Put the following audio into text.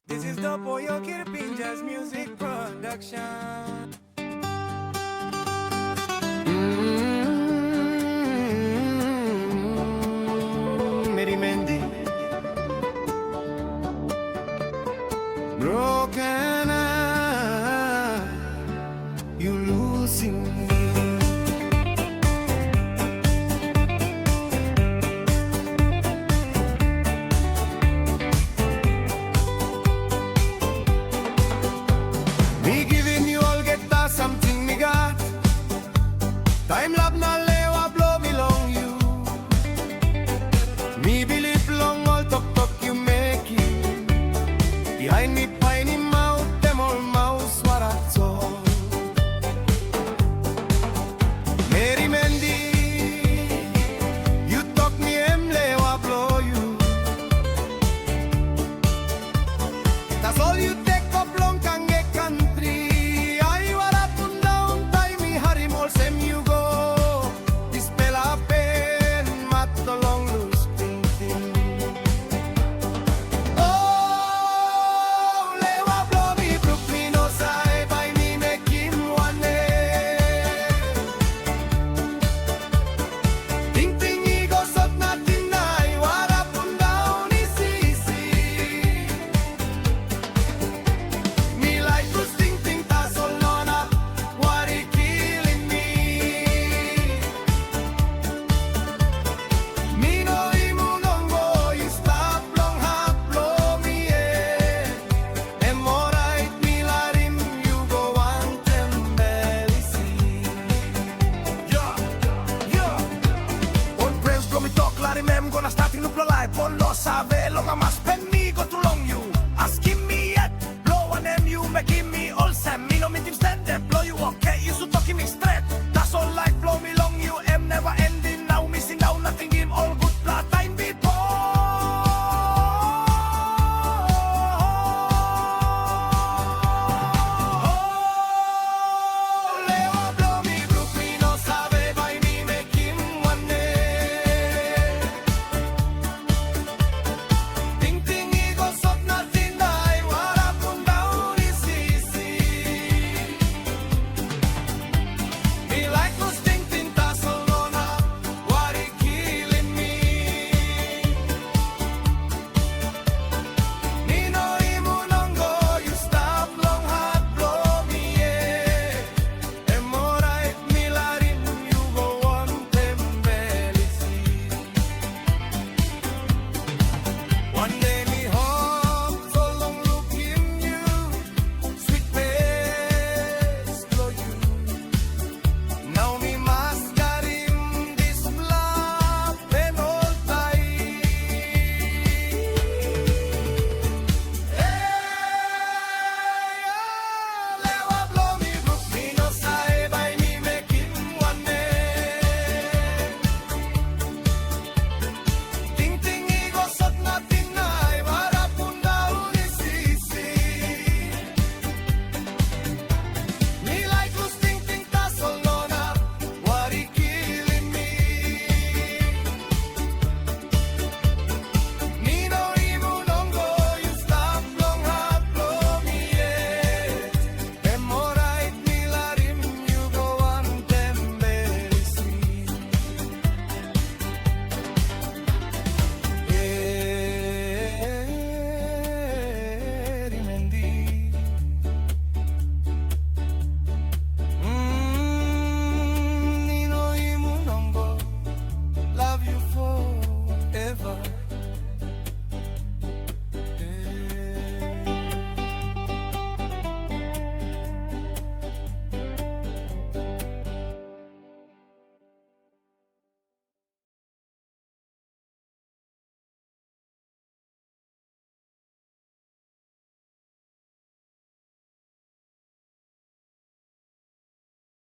This is the Boyo Kirpin Jazz Music Production. Meri Mendi. Broken heart, you losing me. Me giving you all get that something me got. Time lab na lewa blow me long you. Me believe long all talk you make it. Behind me piney mouth them all mouse what I told. Meri Mendi, you talk me em lewa blow you. That's all you take.